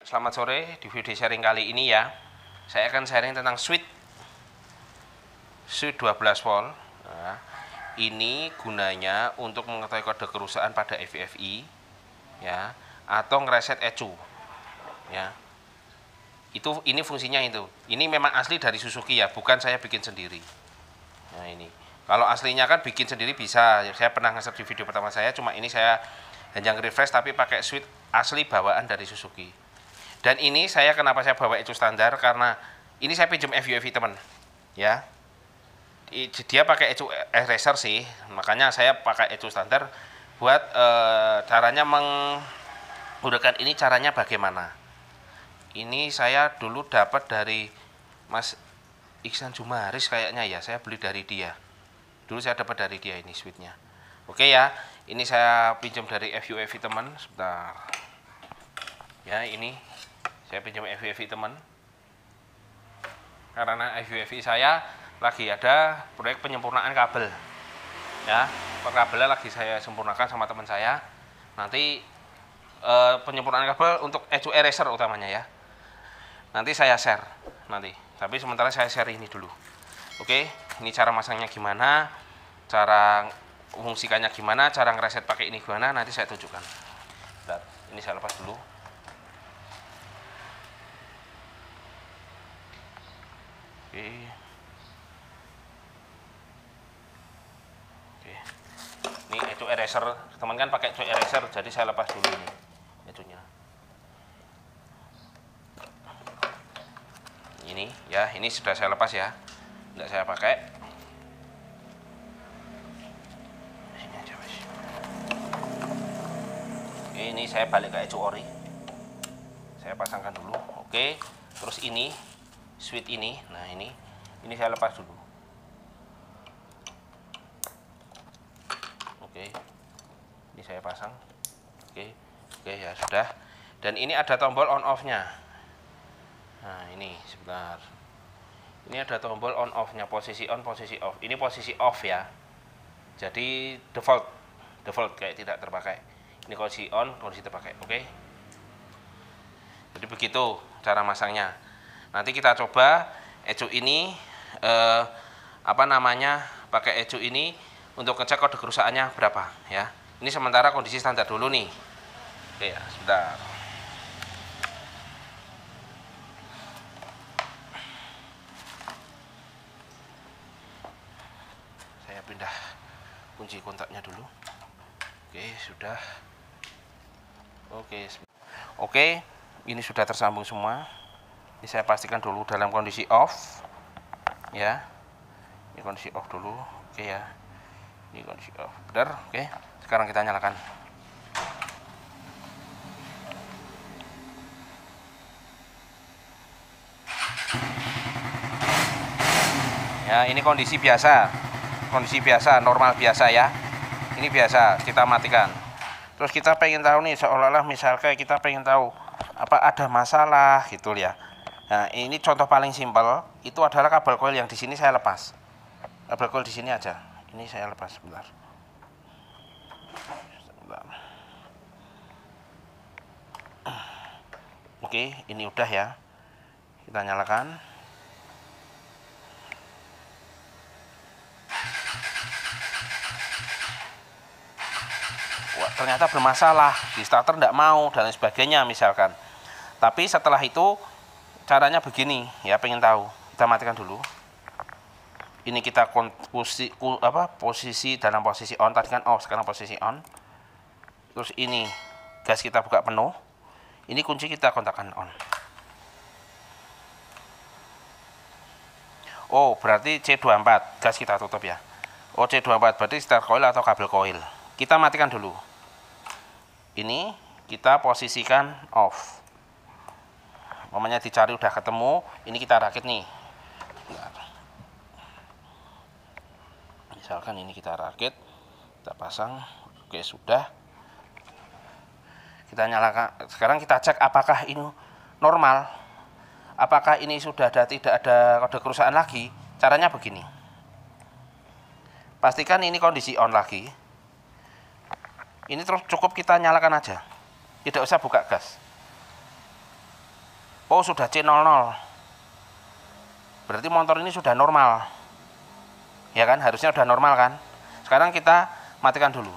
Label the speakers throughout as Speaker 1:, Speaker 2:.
Speaker 1: Selamat sore, di video sharing kali ini ya saya akan sharing tentang switch 12 volt. Nah, ini gunanya untuk mengetahui kode kerusakan pada FVFI ya, atau ngereset ECU ya. Ini fungsinya itu. Ini memang asli dari Suzuki ya, bukan saya bikin sendiri. Nah ini, kalau aslinya kan bikin sendiri bisa. Saya pernah nge-share di video pertama saya, cuma ini saya hanya refresh tapi pakai switch asli bawaan dari Suzuki. Dan ini kenapa saya bawa ECU standar, karena ini saya pinjam FVFI teman ya. Dia pakai ECU eraser sih, makanya saya pakai ECU standar buat caranya menggunakan ini. Caranya bagaimana? Ini saya dulu dapat dari Mas Iksan Jumaris kayaknya ya, saya beli dari dia. Dulu saya dapat dari dia ini switchnya. Oke ya, ini saya pinjam dari FVFI teman, sebentar. Ya ini, saya pinjam FVFI teman. Karena FVFI saya lagi ada proyek penyempurnaan kabel. Ya, kabelnya lagi saya sempurnakan sama teman saya. Nanti penyempurnaan kabel untuk ECU eraser utamanya ya. Nanti saya share nanti. Tapi sementara saya share ini dulu. Oke, ini cara masangnya gimana, cara fungsikannya gimana, cara ngereset pakai ini gimana, nanti saya tunjukkan. Bentar, ini saya lepas dulu. Oke. Oke. Ini ECU eraser, teman kan pakai ECU eraser, jadi saya lepas dulu ini ECU-nya. Ini ya, ini sudah saya lepas ya, tidak saya pakai. Sini aja mas. Ini saya balik ke ECU ori, saya pasangkan dulu. Oke, terus ini switch ini, nah ini saya lepas dulu. Oke, ini saya pasang. Oke ya sudah. Dan ini ada tombol on off nya. Nah ini sebentar, ini ada tombol on off nya, posisi on, posisi off. Ini posisi off ya, jadi default kayak tidak terpakai. Ini kondisi on, kondisi terpakai. Oke, jadi begitu cara masangnya. Nanti kita coba ECU ini pakai ECU ini untuk ngecek kode kerusakannya berapa ya. Ini sementara kondisi standar dulu nih. Oke ya, sebentar. Saya pindah kunci kontaknya dulu. Oke, sudah. Oke, ini sudah tersambung semua. Ini saya pastikan dulu dalam kondisi off ya. Ini kondisi off dulu. Oke ya, ini kondisi off, benar. Oke, sekarang kita nyalakan. Ya, ini kondisi biasa, normal biasa ya. Ini biasa, kita matikan. Terus kita pengen tahu nih, seolah-olah misalnya kita pengen tahu apa ada masalah gitu ya. Nah, ini contoh paling simpel, itu adalah kabel coil yang di sini saya lepas. Kabel coil di sini aja. Ini saya lepas sebentar. Oke, ini udah ya. Kita nyalakan. Wah, ternyata bermasalah, di starter tidak mau dan lain sebagainya misalkan. Tapi setelah itu caranya begini ya, pengen tahu, kita matikan dulu. Ini kita posisi dalam posisi on, tadi kan off, sekarang posisi on. Terus ini gas kita buka penuh, ini kunci kita kontakkan on. Oh, berarti C24, gas kita tutup ya. Oh, C24 berarti start coil atau kabel coil. Kita matikan dulu. Ini kita posisikan off. Momennya dicari udah ketemu, ini kita rakit nih. Misalkan ini kita rakit, kita pasang. Oke, sudah. Kita nyalakan. Sekarang kita cek apakah ini normal. Apakah ini sudah tidak ada kode kerusakan lagi? Caranya begini. Pastikan ini kondisi on lagi. Ini terus cukup kita nyalakan aja, tidak usah buka gas. Oh, sudah C00. Berarti motor ini sudah normal. Ya kan? Harusnya sudah normal kan? Sekarang kita matikan dulu.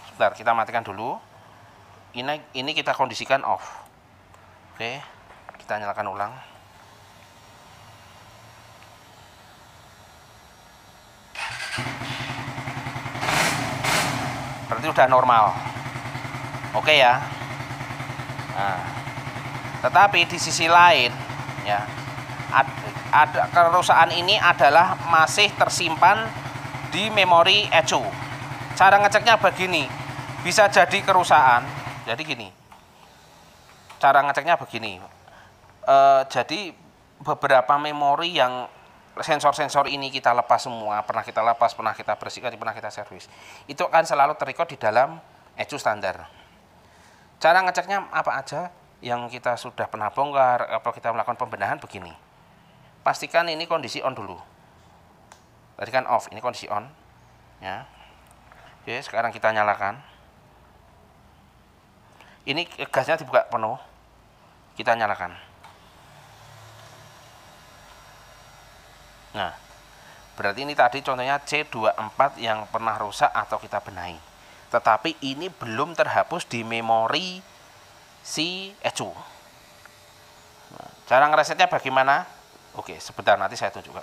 Speaker 1: Sebentar, kita matikan dulu. Ini kita kondisikan off. Oke, kita nyalakan ulang. Berarti sudah normal. Oke ya. Nah, tetapi di sisi lain ya, ada kerusakan ini adalah masih tersimpan di memori ECU. Cara ngeceknya begini, bisa jadi kerusakan. Jadi gini, cara ngeceknya begini. Jadi beberapa memori yang sensor-sensor ini kita lepas semua, pernah kita lepas, pernah kita bersihkan, pernah kita servis. Itu akan selalu terrecord di dalam ECU standar. Cara ngeceknya apa aja yang kita sudah pernah bongkar, atau kita melakukan pembenahan begini. Pastikan ini kondisi on dulu. Tadi kan off, ini kondisi on. Ya. Oke, sekarang kita nyalakan. Ini gasnya dibuka penuh. Kita nyalakan. Nah, berarti ini tadi contohnya C24 yang pernah rusak atau kita benahi. Tetapi ini belum terhapus di memori si ECU. Nah, cara ngeresetnya bagaimana? Oke, sebentar nanti saya tunjukkan.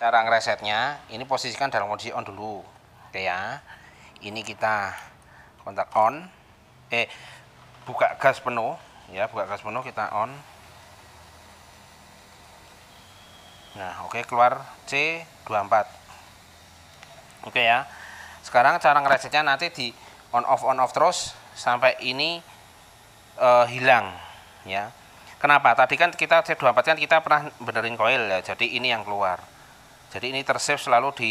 Speaker 1: Cara ngeresetnya, ini posisikan dalam kondisi on dulu. Oke ya. Ini kita kontak on. Buka gas penuh, ya, buka gas penuh, kita on. Nah, oke, keluar C24. Oke ya. Sekarang cara ngeresetnya nanti di on off terus sampai ini hilang ya. Kenapa? Tadi kan kita C24 kan kita pernah benerin koil ya. Jadi ini yang keluar. Jadi ini tersave selalu di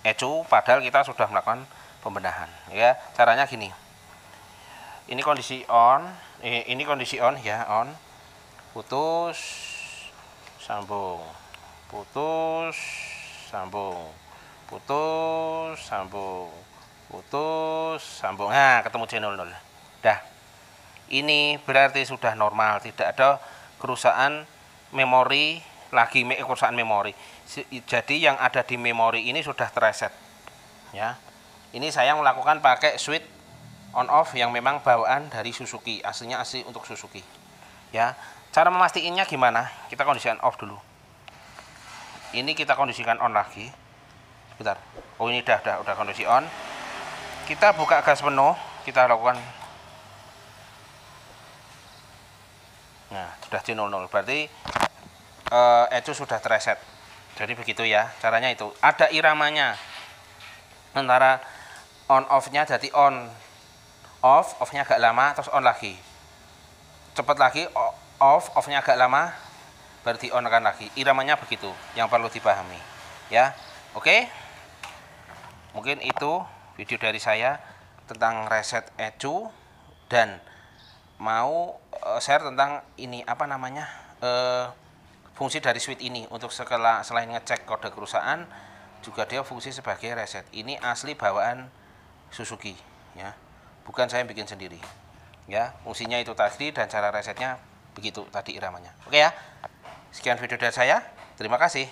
Speaker 1: ECU padahal kita sudah melakukan pembenahan ya. Caranya gini. Ini kondisi on, ini kondisi on ya, on. Putus, sambung. Putus, sambung. Putus, sambung. Putus, sambung. Nah, ketemu C00. Dah. Ini berarti sudah normal, tidak ada kerusakan memori lagi, kerusakan memori. Jadi yang ada di memori ini sudah terreset. Ya. Ini saya melakukan pakai switch on off yang memang bawaan dari Suzuki, aslinya asli untuk Suzuki. Ya. Cara memastikannya gimana? Kita kondisikan off dulu. Ini kita kondisikan on lagi. Sebentar. Oh, ini udah kondisi on. Kita buka gas penuh, kita lakukan. Nah, sudah C00. Berarti ECU sudah terreset. Jadi begitu ya, caranya itu. Ada iramanya. Antara on off-nya jadi on off-nya agak lama terus on lagi. Cepat lagi off-nya agak lama berarti on kan lagi. Iramanya begitu yang perlu dipahami. Ya. Oke. Mungkin itu video dari saya tentang reset ECU dan mau share tentang ini apa namanya fungsi dari switch ini untuk selain ngecek kode kerusakan juga dia fungsi sebagai reset. Ini asli bawaan Suzuki ya, bukan saya bikin sendiri ya. Fungsinya itu tadi dan cara resetnya begitu tadi iramanya. Oke ya, sekian video dari saya, terima kasih.